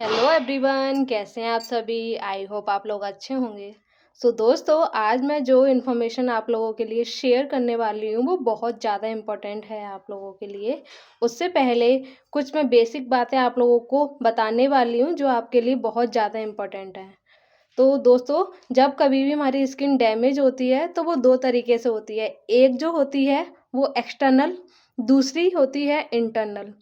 Hello everyone, कैसे हैं आप सभी। आई होप आप लोग अच्छे होंगे। दोस्तों, आज मैं जो इन्फॉर्मेशन आप लोगों के लिए शेयर करने वाली हूँ वो बहुत ज़्यादा इम्पोर्टेंट है आप लोगों के लिए। उससे पहले कुछ मैं बेसिक बातें आप लोगों को बताने वाली हूँ जो आपके लिए बहुत ज़्यादा इम्पोर्टेंट है। तो दोस्तों, जब कभी भी हमारी स्किन डैमेज होती है तो वो दो तरीके से होती है। एक जो होती है वो एक्सटर्नल, दूसरी होती है इंटरनल।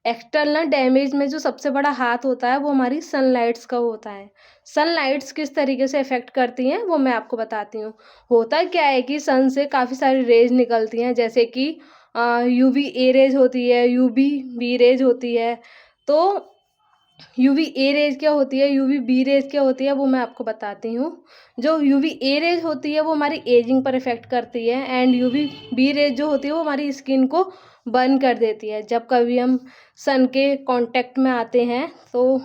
एक्सटर्नल डैमेज में जो सबसे बड़ा हाथ होता है वो हमारी सनलाइट्स का होता है। सनलाइट्स किस तरीके से इफ़ेक्ट करती हैं वो मैं आपको बताती हूँ। होता क्या है कि सन से काफ़ी सारी रेज निकलती हैं, जैसे कि यूवी ए रेज होती है, यूवी बी रेज होती है। तो यूवी ए रेज क्या होती है, यूवी बी रेज क्या होती है, वो मैं आपको बताती हूँ। जो यूवी ए रेज होती है वो हमारी एजिंग पर इफ़ेक्ट करती है, एंड यूवी बी रेज जो होती है वो हमारी स्किन को बर्न कर देती है। जब कभी हम सन के कांटेक्ट में आते हैं तो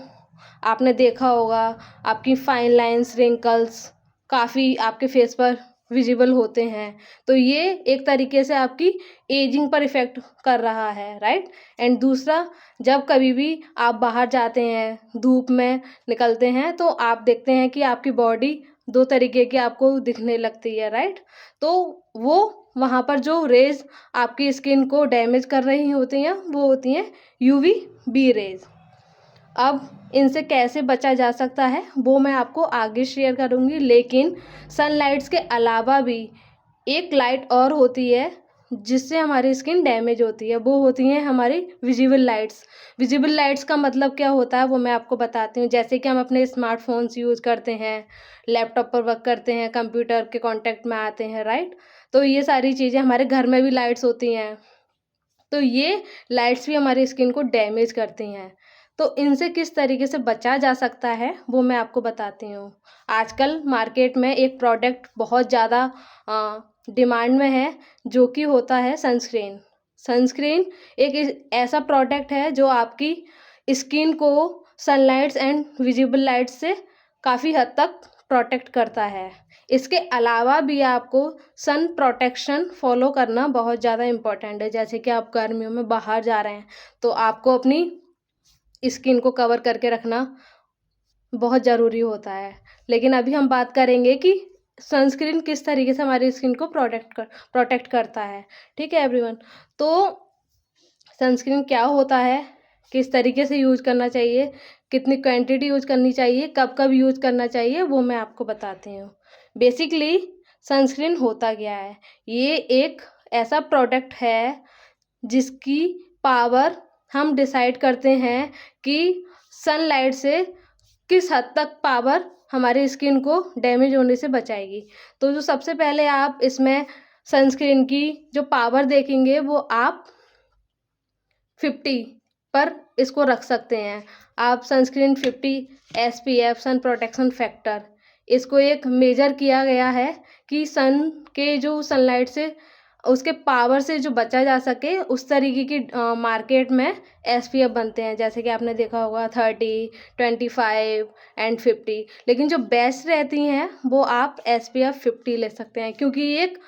आपने देखा होगा आपकी फाइन लाइंस, रिंकल्स काफ़ी आपके फेस पर विजिबल होते हैं। तो ये एक तरीके से आपकी एजिंग पर इफ़ेक्ट कर रहा है, राइट। एंड दूसरा, जब कभी भी आप बाहर जाते हैं, धूप में निकलते हैं, तो आप देखते हैं कि आपकी बॉडी दो तरीके की आपको दिखने लगती है, राइट। तो वो वहाँ पर जो रेज आपकी स्किन को डैमेज कर रही होती हैं वो होती हैं यूवी बी रेज। अब इनसे कैसे बचा जा सकता है वो मैं आपको आगे शेयर करूँगी, लेकिन सनलाइट्स के अलावा भी एक लाइट और होती है जिससे हमारी स्किन डैमेज होती है, वो होती हैं हमारी विजिबल लाइट्स। विजिबल लाइट्स का मतलब क्या होता है वो मैं आपको बताती हूँ। जैसे कि हम अपने स्मार्टफोन्स यूज़ करते हैं, लैपटॉप पर वर्क करते हैं, कंप्यूटर के कांटेक्ट में आते हैं, राइट। तो ये सारी चीज़ें, हमारे घर में भी लाइट्स होती हैं, तो ये लाइट्स भी हमारी स्किन को डैमेज करती हैं। तो इनसे किस तरीके से बचा जा सकता है वो मैं आपको बताती हूँ। आजकल मार्केट में एक प्रोडक्ट बहुत ज़्यादा डिमांड में है, जो कि होता है सनस्क्रीन। सनस्क्रीन एक ऐसा प्रोडक्ट है जो आपकी स्किन को सनलाइट्स एंड विजिबल लाइट से काफ़ी हद तक प्रोटेक्ट करता है। इसके अलावा भी आपको सन प्रोटेक्शन फॉलो करना बहुत ज़्यादा इम्पोर्टेंट है। जैसे कि आप गर्मियों में बाहर जा रहे हैं तो आपको अपनी स्किन को कवर करके रखना बहुत ज़रूरी होता है। लेकिन अभी हम बात करेंगे कि सनस्क्रीन किस तरीके से हमारी स्किन को प्रोटेक्ट करता है। ठीक है एवरीवन। तो सनस्क्रीन क्या होता है, किस तरीके से यूज़ करना चाहिए, कितनी क्वांटिटी यूज़ करनी चाहिए, कब कब यूज़ करना चाहिए, वो मैं आपको बताती हूँ। बेसिकली सनस्क्रीन होता क्या है, ये एक ऐसा प्रोडक्ट है जिसकी पावर हम डिसाइड करते हैं कि सनलाइट से किस हद तक पावर हमारी स्किन को डैमेज होने से बचाएगी। तो जो सबसे पहले आप इसमें सनस्क्रीन की जो पावर देखेंगे वो आप 50 पर इसको रख सकते हैं। आप sunscreen 50 SPF sun protection factor, इसको एक मेजर किया गया है कि सन के जो सनलाइट से उसके पावर से जो बचा जा सके उस तरीके की मार्केट में एसपीएफ बनते हैं। जैसे कि आपने देखा होगा 30, 25 एंड 50, लेकिन जो बेस्ट रहती हैं वो आप एसपीएफ 50 ले सकते हैं, क्योंकि एक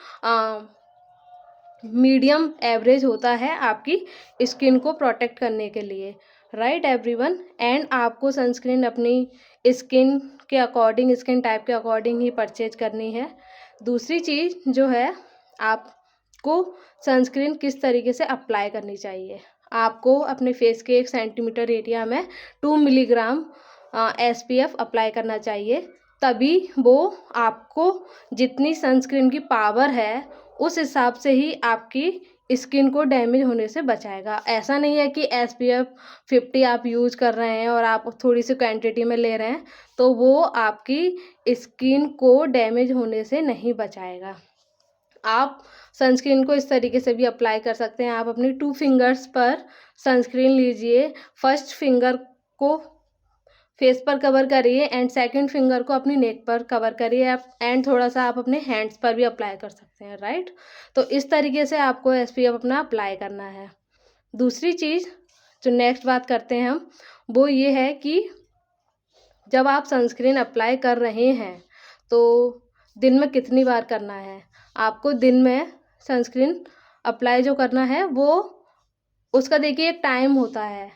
मीडियम एवरेज होता है आपकी स्किन को प्रोटेक्ट करने के लिए, राइट एवरीवन। एंड आपको सनस्क्रीन अपनी स्किन के अकॉर्डिंग, स्किन टाइप के अकॉर्डिंग ही परचेज करनी है। दूसरी चीज़ जो है, आपको सनस्क्रीन किस तरीके से अप्लाई करनी चाहिए। आपको अपने फेस के 1 सेंटीमीटर एरिया में 2 मिलीग्राम एसपीएफ अप्लाई करना चाहिए, तभी वो आपको जितनी सनस्क्रीन की पावर है उस हिसाब से ही आपकी स्किन को डैमेज होने से बचाएगा। ऐसा नहीं है कि एसपीएफ 50 आप यूज़ कर रहे हैं और आप थोड़ी सी क्वांटिटी में ले रहे हैं तो वो आपकी स्किन को डैमेज होने से नहीं बचाएगा। आप सनस्क्रीन को इस तरीके से भी अप्लाई कर सकते हैं। आप अपनी 2 फिंगर्स पर सनस्क्रीन लीजिए। फर्स्ट फिंगर को फेस पर कवर करिए एंड सेकंड फिंगर को अपनी नेक पर कवर करिए आप, एंड थोड़ा सा आप अपने हैंड्स पर भी अप्लाई कर सकते हैं, राइट। तो इस तरीके से आपको एसपीएफ अपना अप्लाई करना है। दूसरी चीज़ जो नेक्स्ट बात करते हैं हम, वो ये है कि जब आप सनस्क्रीन अप्लाई कर रहे हैं तो दिन में कितनी बार करना है। आपको दिन में सनस्क्रीन अप्लाई जो करना है वो उसका देखिए एक टाइम होता है।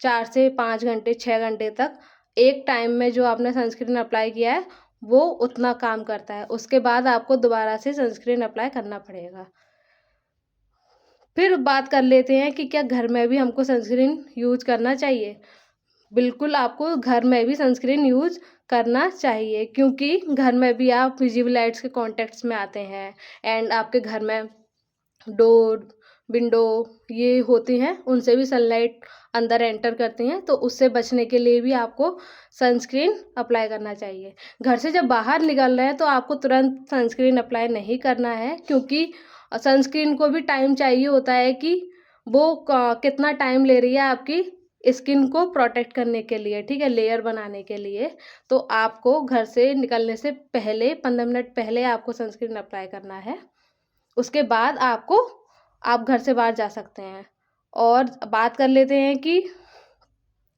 4 से 5 घंटे 6 घंटे तक एक टाइम में जो आपने सनस्क्रीन अप्लाई किया है वो उतना काम करता है। उसके बाद आपको दोबारा से सनस्क्रीन अप्लाई करना पड़ेगा। फिर बात कर लेते हैं कि क्या घर में भी हमको सनस्क्रीन यूज़ करना चाहिए? बिल्कुल आपको घर में भी सनस्क्रीन यूज़ करना चाहिए, क्योंकि घर में भी आप विजिबल लाइट्स के कॉन्टैक्ट्स में आते हैं एंड आपके घर में डोर, विंडो ये होती हैं, उनसे भी सनलाइट अंदर एंटर करती हैं, तो उससे बचने के लिए भी आपको सनस्क्रीन अप्लाई करना चाहिए। घर से जब बाहर निकल रहे हैं तो आपको तुरंत सनस्क्रीन अप्लाई नहीं करना है, क्योंकि सनस्क्रीन को भी टाइम चाहिए होता है कि वो कितना टाइम ले रही है आपकी स्किन को प्रोटेक्ट करने के लिए, ठीक है, लेयर बनाने के लिए। तो आपको घर से निकलने से पहले 15 मिनट पहले आपको सनस्क्रीन अप्लाई करना है। उसके बाद आप घर से बाहर जा सकते हैं। और बात कर लेते हैं कि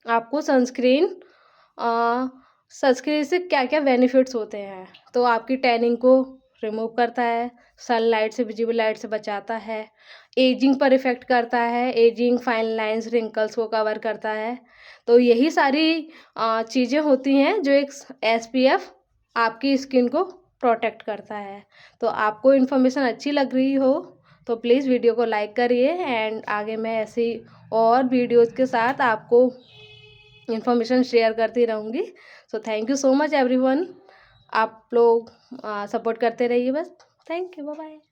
आपको सनस्क्रीन से क्या-क्या बेनिफिट्स होते हैं। तो आपकी टैनिंग को रिमूव करता है, सनलाइट से, विजिबल लाइट से बचाता है, एजिंग पर इफ़ेक्ट करता है, एजिंग, फाइन लाइन्स, रिंकल्स को कवर करता है। तो यही सारी चीज़ें होती हैं जो एक एसपीएफ आपकी स्किन को प्रोटेक्ट करता है। तो आपको इन्फॉर्मेशन अच्छी लग रही हो तो प्लीज़ वीडियो को लाइक करिए एंड आगे मैं ऐसी और वीडियोज़ के साथ आपको इन्फॉर्मेशन शेयर करती रहूँगी। So thank you so much everyone. आप लोग सपोर्ट करते रहिए बस। Thank you, bye bye.